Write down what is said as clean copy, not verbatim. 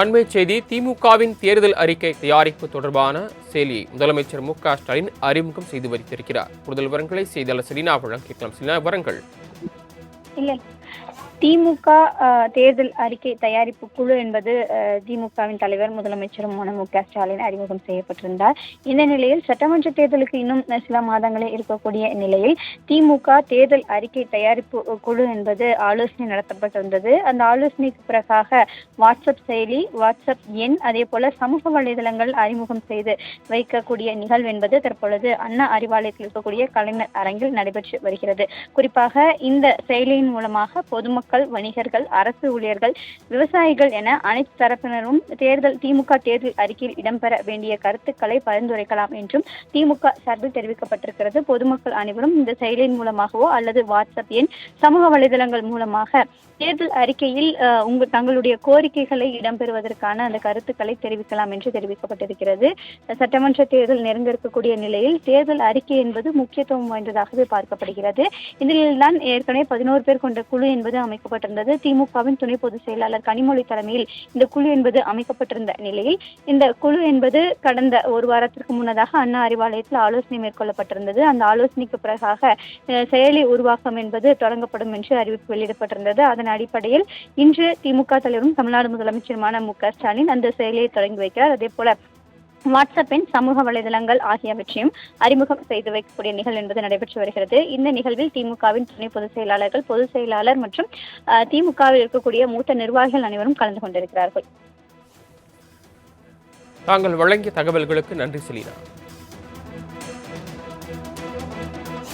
அண்மை செய்தி திமுகவின் தேர்தல் அறிக்கை தயாரிப்பு தொடர்பான செயலியை முதலமைச்சர் மு.க.ஸ்டாலின் அறிமுகம் செய்து வைத்திருக்கிறார். கூடுதல் விவரங்களை செய்தியாளர் செலினா வழங்கிக்கலாம். செலினா, விவரங்கள். இல்லை, திமுக தேர்தல் அறிக்கை தயாரிப்பு குழு என்பது திமுகவின் தலைவர் முதலமைச்சருமான மு.க.ஸ்டாலின் அறிமுகம் செய்யப்பட்டிருந்தார். இந்த நிலையில் சட்டமன்ற தேர்தலுக்கு இன்னும் சில மாதங்களே இருக்கக்கூடிய நிலையில் திமுக தேர்தல் அறிக்கை தயாரிப்பு குழு என்பது ஆலோசனை நடத்தப்பட்டிருந்தது. அந்த ஆலோசனைக்கு பிறகாக வாட்ஸ்அப் செயலி, வாட்ஸ்அப் எண், அதே போல சமூக வலைதளங்கள் அறிமுகம் செய்து வைக்கக்கூடிய நிகழ்வு என்பது தற்பொழுது அண்ணா அறிவாலயத்தில் இருக்கக்கூடிய கலைஞர் அரங்கில் நடைபெற்று வருகிறது. குறிப்பாக இந்த செயலியின் மூலமாக பொதுமக்கள், வணிகர்கள், அரசு ஊழியர்கள், விவசாயிகள் என அனைத்து தரப்பினரும் திமுக தேர்தல் அறிக்கையில் இடம்பெற வேண்டிய கருத்துக்களை பரிந்துரைக்கலாம் என்றும் திமுக சார்பில் தெரிவிக்கப்பட்டிருக்கிறது. பொதுமக்கள் அனைவரும் இந்த செயலியின் மூலமாகவோ அல்லது வாட்ஸ்அப் எண், சமூக வலைதளங்கள் மூலமாக தேர்தல் அறிக்கையில் தங்களுடைய கோரிக்கைகளை இடம்பெறுவதற்கான அந்த கருத்துக்களை தெரிவிக்கலாம் என்று தெரிவிக்கப்பட்டிருக்கிறது. சட்டமன்ற தேர்தல் நெருங்க இருக்கக்கூடிய நிலையில் தேர்தல் அறிக்கை என்பது முக்கியத்துவம் வாய்ந்ததாகவே பார்க்கப்படுகிறது. இந்த நிலையில்தான் ஏற்கனவே 11 பேர் கொண்ட குழு என்பது அமைக்கப்பட்டிருந்தது. திமுகவின் துணை பொதுச் செயலாளர் கனிமொழி தலைமையில் இந்த குழு என்பது அமைக்கப்பட்டிருந்த நிலையில் இந்த குழு என்பது கடந்த ஒரு வாரத்திற்கு முன்னதாக அண்ணா அறிவாலயத்தில் ஆலோசனை மேற்கொள்ளப்பட்டிருந்தது. அந்த ஆலோசனைக்கு பிறகாக செயலி உருவாக்கம் என்பது தொடங்கப்படும் என்று அறிவிப்பு வெளியிடப்பட்டிருந்தது. அதன் அடிப்படையில் இன்று திமுக தலைவரும் தமிழ்நாடு முதலமைச்சருமான மு.க.ஸ்டாலின் அந்த செயலியை தொடங்கி வைக்கிறார். அதே போல வாட்ஸ்அப் எண், சமூக வலைதளங்கள் ஆகியவற்றையும் அறிமுகம் செய்து வைக்கக்கூடிய நிகழ்வு என்பது நடைபெற்று வருகிறது. இந்த நிகழ்வில் திமுகவின் துணை பொதுச் செயலாளர்கள், பொதுச் செயலாளர் மற்றும் திமுகவில் இருக்கக்கூடிய மூத்த நிர்வாகிகள் அனைவரும் கலந்து கொண்டிருக்கிறார்கள். தாங்கள் வழங்கிய தகவல்களுக்கு நன்றி செலினா.